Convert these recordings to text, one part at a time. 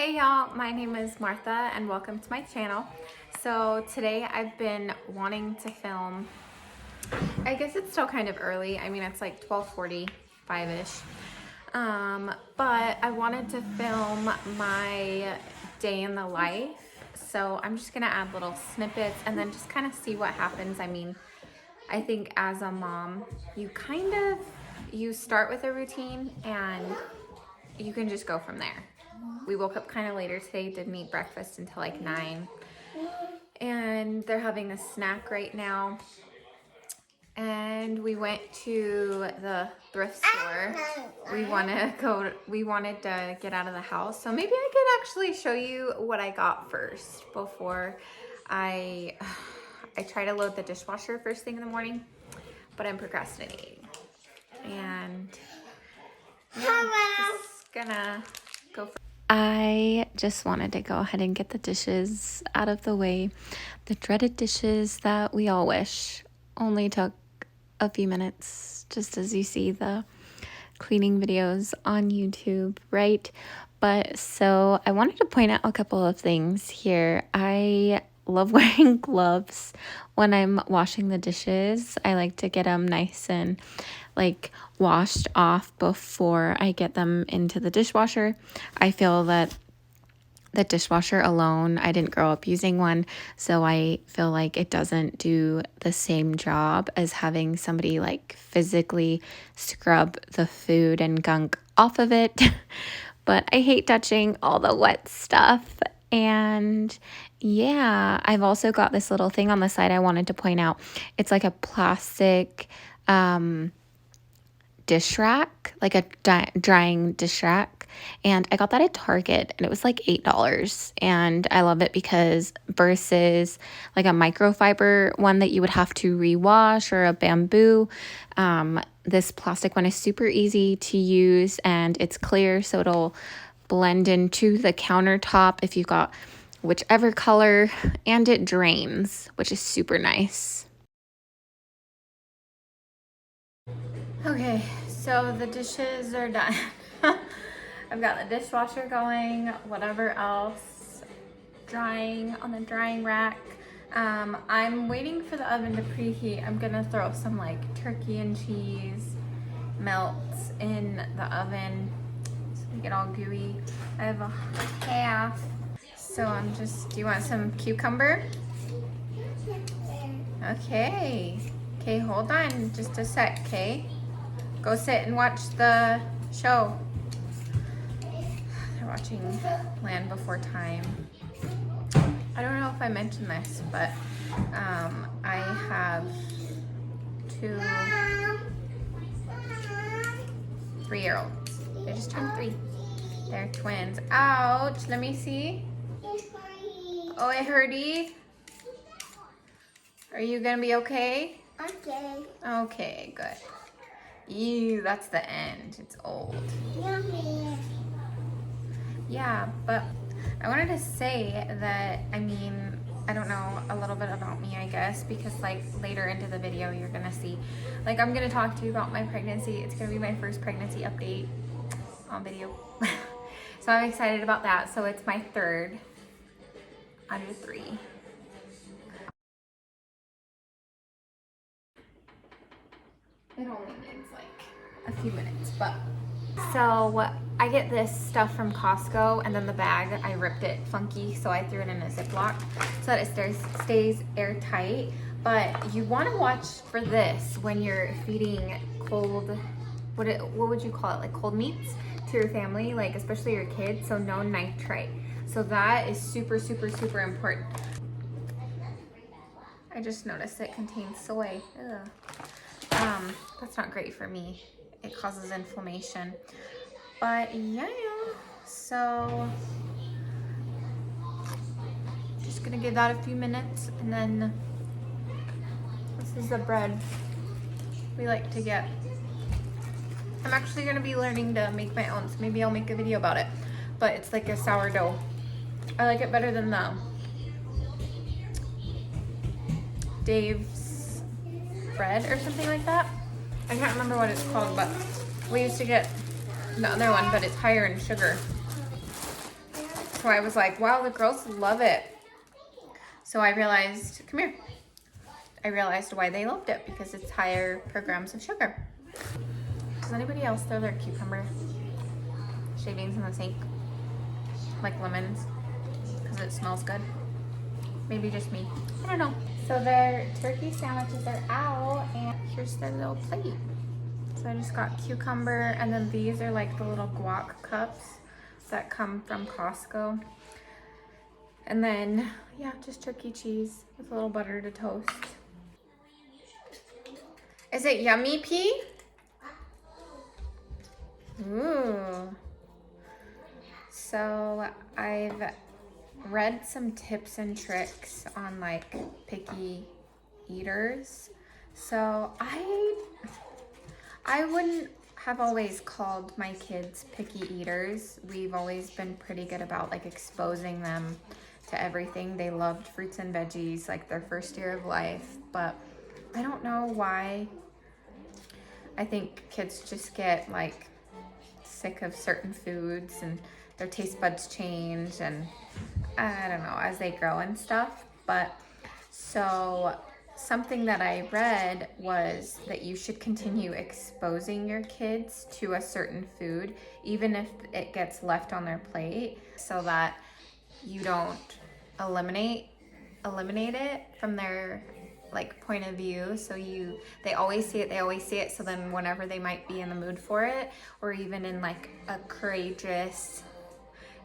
Hey y'all, my name is Martha and welcome to my channel. So today I've been wanting to film, I guess it's still kind of early. I mean, it's like 12:45-ish. But I wanted to film my day in the life. So I'm just gonna add little snippets and then just kind of see what happens. I mean, I think as a mom, you start with a routine and you can just go from there. We woke up kind of later today, didn't eat breakfast until like 9. And they're having a snack right now. And we went to the thrift store. We wanted to get out of the house. So maybe I could actually show you what I got first before I try to load the dishwasher first thing in the morning, but I'm procrastinating. And yeah, I'm just gonna go for I just wanted to go ahead and get the dishes out of the way. The dreaded dishes that we all wish only took a few minutes, just as you see the cleaning videos on YouTube, right? But so I wanted to point out a couple of things here. I love wearing gloves when I'm washing the dishes. I like to get them nice and like washed off before I get them into the dishwasher. I feel that the dishwasher alone, I didn't grow up using one, so I feel like it doesn't do the same job as having somebody like physically scrub the food and gunk off of it. But I hate touching all the wet stuff. And yeah, I've also got this little thing on the side I wanted to point out. It's like a plastic dish rack, like a drying dish rack, and I got that at Target and it was like $8, and I love it because versus like a microfiber one that you would have to rewash or a bamboo, this plastic one is super easy to use and it's clear, so it'll blend into the countertop if you've got whichever color, and it drains, which is super nice. Okay, so the dishes are done. I've got the dishwasher going, whatever else, drying on the drying rack. I'm waiting for the oven to preheat. I'm gonna throw some like turkey and cheese melts in the oven so they get all gooey. I have a half, so do you want some cucumber? Okay, hold on just a sec, okay? Go sit and watch the show. They're watching Land Before Time. I don't know if I mentioned this, but I have 2 3-year-olds. They just turned 3. They're twins. Ouch, let me see. Oh, it hurty. Are you gonna be okay? Okay. Okay, good. Ew, that's the end. It's old. Yummy. Yeah, but I wanted to say that, I mean, I don't know, a little bit about me, I guess, because like later into the video, you're gonna see, like I'm gonna talk to you about my pregnancy. It's gonna be my first pregnancy update on video. So I'm excited about that. So it's my 3rd out of 3. It only needs like a few minutes, but. So I get this stuff from Costco, and then the bag, I ripped it funky, so I threw it in a Ziploc so that it stays airtight. But you want to watch for this when you're feeding cold, what would you call it, like cold meats to your family, like especially your kids, so no nitrate. So that is super, super, super important. I just noticed it contains soy. Ugh. That's not great for me. It causes inflammation. But yeah, so just gonna give that a few minutes, and then this is the bread we like to get. I'm actually gonna be learning to make my own, so maybe I'll make a video about it. But it's like a sourdough. I like it better than the Dave's bread or something like that. I can't remember what it's called, but we used to get the other one, but it's higher in sugar. So I was like, wow, the girls love it. So I realized, come here. I realized why they loved it, because it's higher per grams of sugar. Does anybody else throw their cucumber shavings in the sink? Like lemons? Because it smells good? Maybe just me. I don't know. So their turkey sandwiches are out, and here's their little plate. So I just got cucumber, and then these are like the little guac cups that come from Costco. And then, yeah, just turkey cheese with a little butter to toast. Is it yummy, P? Ooh. So I've read some tips and tricks on like picky eaters. So I wouldn't have always called my kids picky eaters. We've always been pretty good about like exposing them to everything. They loved fruits and veggies like their first year of life, but I don't know why. I think kids just get like sick of certain foods and their taste buds change, and I don't know, as they grow and stuff. But so something that I read was that you should continue exposing your kids to a certain food, even if it gets left on their plate, so that you don't eliminate it from their like point of view. So they always see it, so then whenever they might be in the mood for it, or even in like a courageous,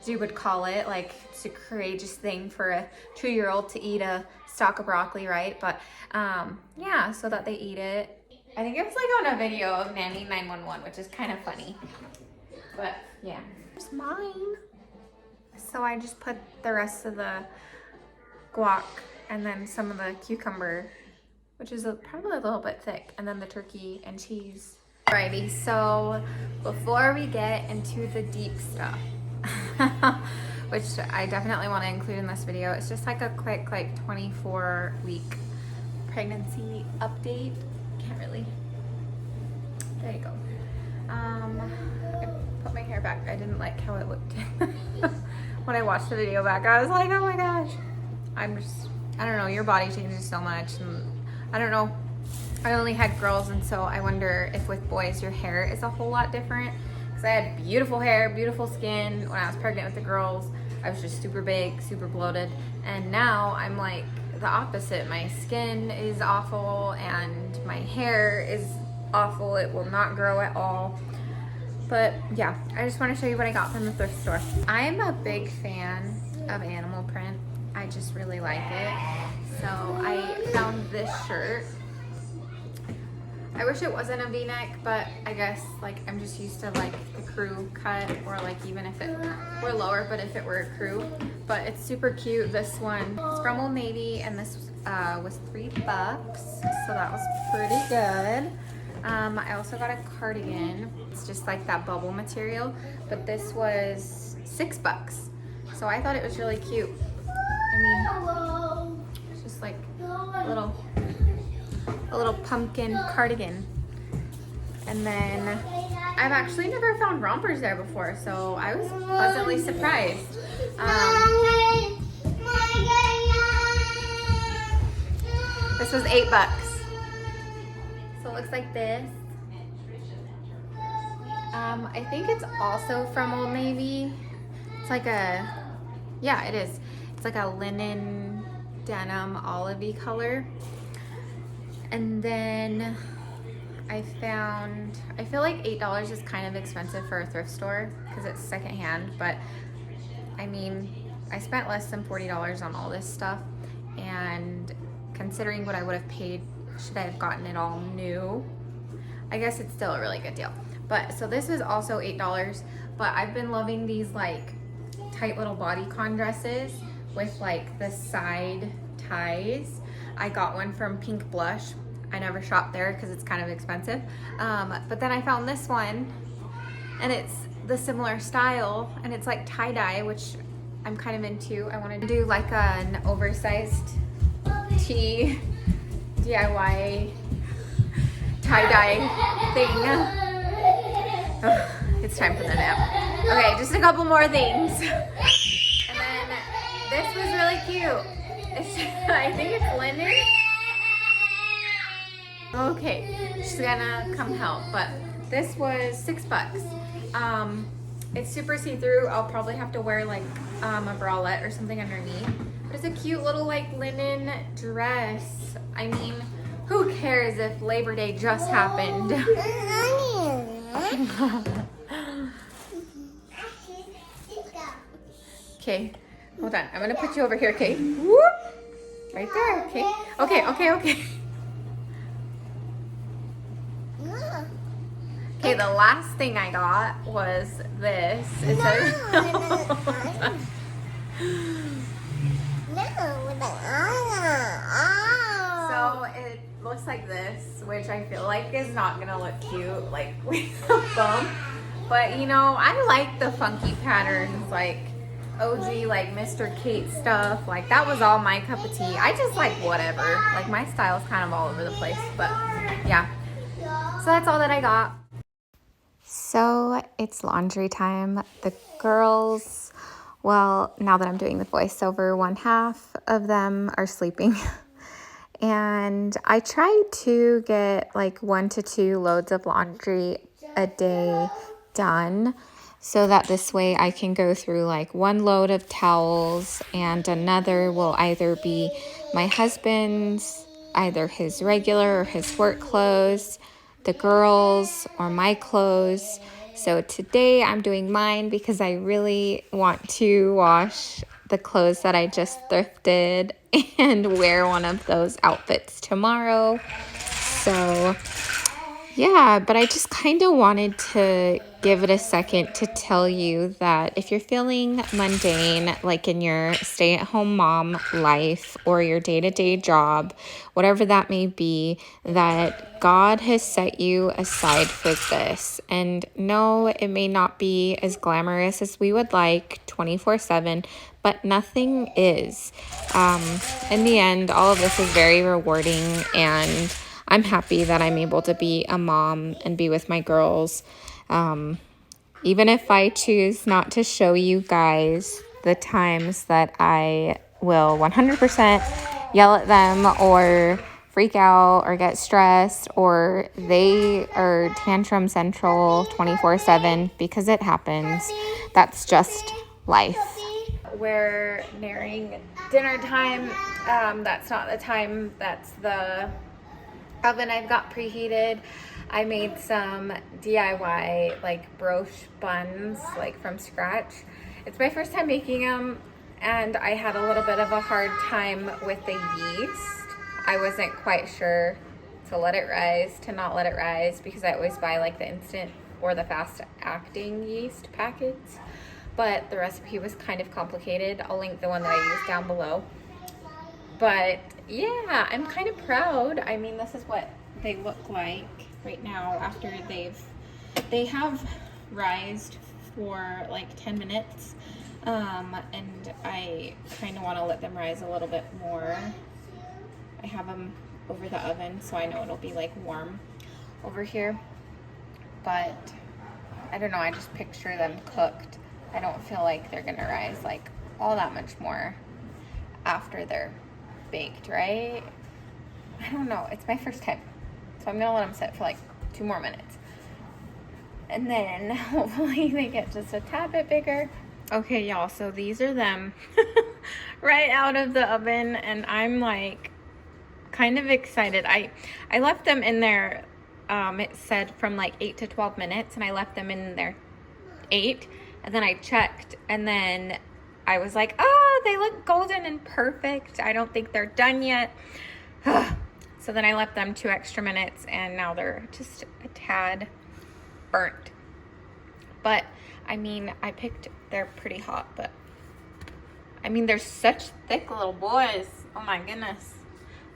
as you would call it, like it's a courageous thing for a 2-year-old to eat a stalk of broccoli, right? But yeah, so that they eat it. I think it was like on a video of Nanny 911, which is kind of funny. But yeah, it's mine. So I just put the rest of the guac and then some of the cucumber, which is probably a little bit thick, and then the turkey and cheese. Alrighty, so before we get into the deep stuff, which I definitely want to include in this video, it's just like a quick like 24-week pregnancy update. Can't really. There you go. I put my hair back. I didn't like how it looked when I watched the video back. I was like, oh my gosh. I don't know, your body changes so much, and I don't know. I only had girls, and so I wonder if with boys your hair is a whole lot different. Because I had beautiful hair, beautiful skin when I was pregnant with the girls. I was just super big, super bloated, and now I'm like the opposite. My skin is awful and my hair is awful. It will not grow at all. But yeah, I just want to show you what I got from the thrift store. I'm a big fan of animal print. I just really like it. So I found this shirt. I wish it wasn't a v-neck, but I guess like I'm just used to like the crew cut, or like even if it were lower, but if it were a crew. But it's super cute. This one is from Old Navy, and this was $3, so that was pretty good. I also got a cardigan. It's just like that bubble material, but this was $6. So I thought it was really cute. I mean, it's just like a little pumpkin cardigan. And then I've actually never found rompers there before, so I was pleasantly surprised. This was $8. So it looks like this. I think it's also from Old Navy. It's like yeah, it is. It's like a linen denim olivey color. And then I feel like $8 is kind of expensive for a thrift store because it's secondhand, but I mean, I spent less than $40 on all this stuff, and considering what I would have paid should I have gotten it all new, I guess it's still a really good deal. But so this was also $8, but I've been loving these like tight little bodycon dresses with like the side ties. I got one from Pink Blush. I never shopped there because it's kind of expensive. But then I found this one, and it's the similar style, and it's like tie-dye, which I'm kind of into. I wanted to do like an oversized tee DIY tie-dye thing. Oh, it's time for the nap. Okay, just a couple more things. And I think it's linen. Okay, she's gonna come help, but this was $6. It's super see-through. I'll probably have to wear like a bralette or something underneath. But it's a cute little like linen dress. I mean, who cares if Labor Day just happened? Okay, hold on. I'm gonna put you over here, okay? Whoop! Right there, okay? Okay. Okay, the last thing I got was this. It says, so it looks like this, which I feel like is not gonna look cute, like with a bump. But you know, I like the funky patterns, like OG, like Mr. Kate stuff. Like that was all my cup of tea. I just like whatever. Like my style's kind of all over the place, but yeah. So that's all that I got. So it's laundry time. The girls, well, now that I'm doing the voiceover, one half of them are sleeping. And I try to get like 1 to 2 loads of laundry a day done so that this way I can go through like 1 load of towels and another will either be my husband's, either his regular or his work clothes, the girls, or my clothes. So today I'm doing mine because I really want to wash the clothes that I just thrifted and wear one of those outfits tomorrow. So yeah, but I just kind of wanted to give it a second to tell you that if you're feeling mundane, like in your stay-at-home mom life or your day-to-day job, whatever that may be, that God has set you aside for this. And no, it may not be as glamorous as we would like 24/7, but nothing is. In the end, all of this is very rewarding, and I'm happy that I'm able to be a mom and be with my girls. Even if I choose not to show you guys the times that I will 100% yell at them or freak out or get stressed or they are tantrum central 24/7, because it happens. That's just life. We're nearing dinner time. That's not the time, that's the oven I've got preheated. I made some DIY like brioche buns like from scratch. It's my first time making them and I had a little bit of a hard time with the yeast. I wasn't quite sure to let it rise, to not let it rise, because I always buy like the instant or the fast acting yeast packets. But the recipe was kind of complicated. I'll link the one that I used down below. But yeah, I'm kind of proud. I mean, this is what they look like right now after they have rised for like 10 minutes. And I kind of want to let them rise a little bit more. I have them over the oven, so I know it'll be like warm over here. But I don't know, I just picture them cooked. I don't feel like they're gonna rise like all that much more after they're baked, right? I don't know, it's my first time, so I'm gonna let them sit for like 2 more minutes and then hopefully they get just a tad bit bigger. Okay, y'all, so these are them right out of the oven, and I'm like kind of excited. I left them in there, it said from like 8 to 12 minutes, and I left them in there 8, and then I checked, and then I was like, oh, they look golden and perfect. I don't think they're done yet. So then I left them 2 extra minutes, and now they're just a tad burnt. But I mean, they're pretty hot, but I mean, they're such thick little boys. Oh my goodness.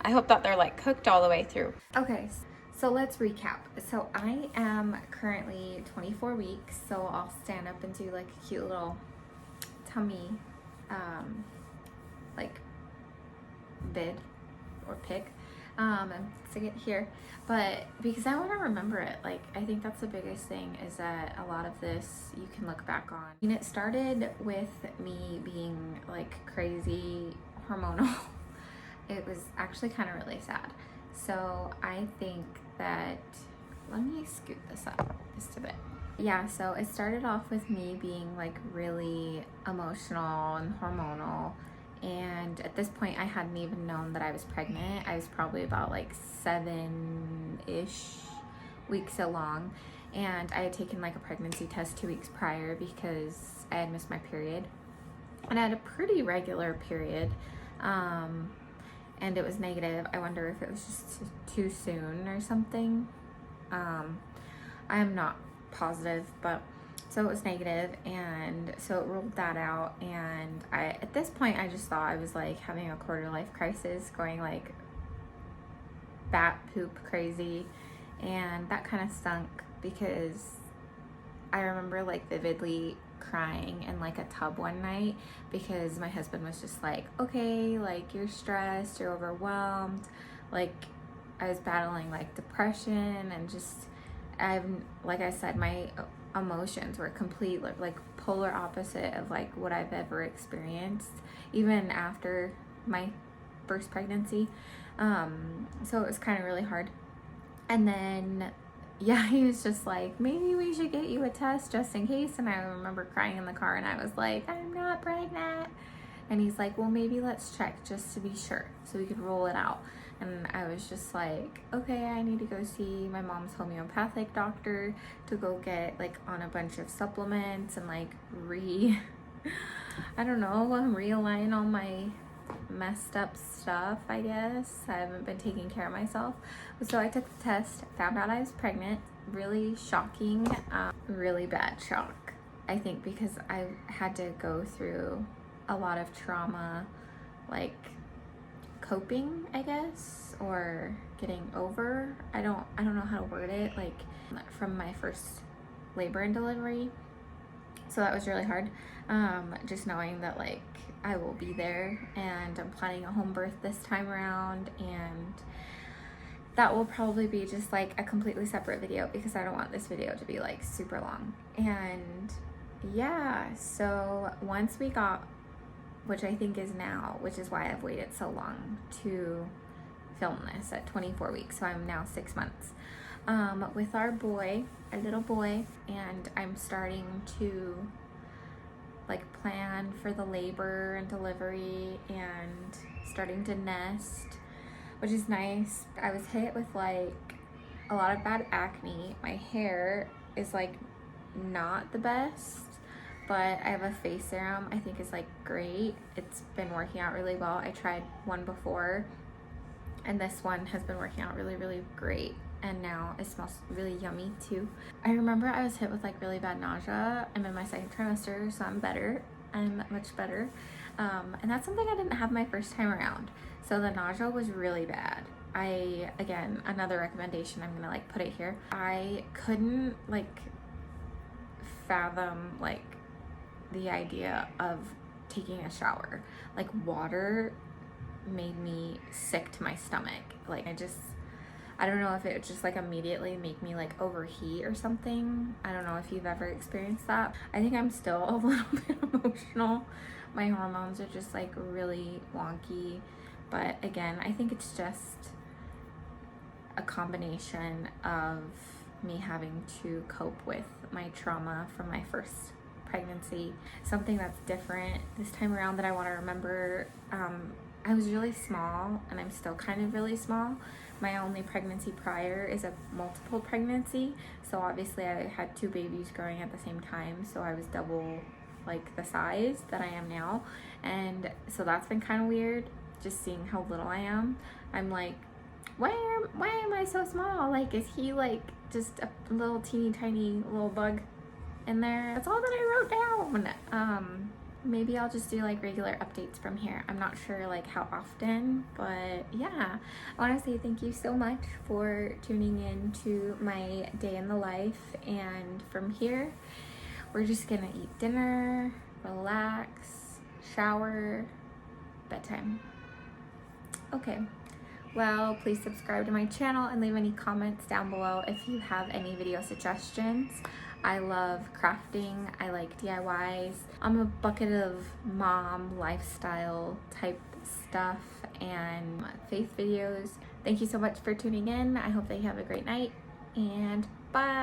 I hope that they're like cooked all the way through. Okay, so let's recap. So I am currently 24 weeks, so I'll stand up and do like a cute little tummy like vid or pic and stick it here, but because I want to remember it, like I think that's the biggest thing, is that a lot of this you can look back on. And it started with me being like crazy hormonal it was actually kind of really sad. So I think that, let me scoot this up just a bit. Yeah, so it started off with me being like really emotional and hormonal. And at this point, I hadn't even known that I was pregnant. I was probably about like 7-ish weeks along. And I had taken like a pregnancy test 2 weeks prior because I had missed my period. And I had a pretty regular period. And it was negative. I wonder if it was just too soon or something. I'm not positive, but so it was negative, and so it ruled that out. And at this point, I just thought I was like having a quarter life crisis, going like bat poop crazy, and that kind of stunk because I remember like vividly crying in like a tub one night because my husband was just like, okay, like you're stressed, you're overwhelmed. Like I was battling like depression and just, like I said, my emotions were complete like polar opposite of like what I've ever experienced, even after my first pregnancy. So it was kind of really hard. And then yeah, he was just like, maybe we should get you a test just in case. And I remember crying in the car and I was like, I'm not pregnant. And he's like, well, maybe let's check just to be sure so we could rule it out. And I was just like, okay, I need to go see my mom's homeopathic doctor to go get like on a bunch of supplements and like I don't know, realign all my messed up stuff, I guess. I haven't been taking care of myself. So I took the test, found out I was pregnant. Really shocking, really bad shock. I think because I had to go through a lot of trauma, like coping, I guess, or getting over. I don't know how to word it, like from my first labor and delivery. So that was really hard. Just knowing that like I will be there, and I'm planning a home birth this time around, and that will probably be just like a completely separate video because I don't want this video to be like super long. And yeah, so once we got, which I think is now, which is why I've waited so long to film this at 24 weeks. So I'm now 6 months with our boy, our little boy, and I'm starting to like plan for the labor and delivery and starting to nest, which is nice. I was hit with like a lot of bad acne. My hair is like not the best, but I have a face serum I think is like great. It's been working out really well. I tried one before and this one has been working out really, really great. And now it smells really yummy too. I remember I was hit with like really bad nausea. I'm in my second trimester, so I'm better. I'm much better. And that's something I didn't have my first time around. So the nausea was really bad. Again, another recommendation, I'm gonna like put it here. I couldn't like fathom like the idea of taking a shower. Like water made me sick to my stomach. Like I don't know if it would just like immediately make me like overheat or something. I don't know if you've ever experienced that. I think I'm still a little bit emotional. My hormones are just like really wonky. But again, I think it's just a combination of me having to cope with my trauma from my first pregnancy. Something that's different this time around that I want to remember. I was really small and I'm still kind of really small. My only pregnancy prior is a multiple pregnancy. So obviously I had 2 babies growing at the same time. So I was double like the size that I am now. And so that's been kind of weird, just seeing how little I am. I'm like, why am I so small? Like, is he like just a little teeny tiny little bug in there? That's all that I wrote down. Maybe I'll just do like regular updates from here. I'm not sure like how often, but yeah. I want to say thank you so much for tuning in to my day in the life. And from here, we're just gonna eat dinner, relax, shower, bedtime. Okay. Well, please subscribe to my channel and leave any comments down below if you have any video suggestions. I love crafting, I like DIYs. I'm a bucket of mom lifestyle type stuff, and faith videos. Thank you so much for tuning in. I hope that you have a great night, and bye.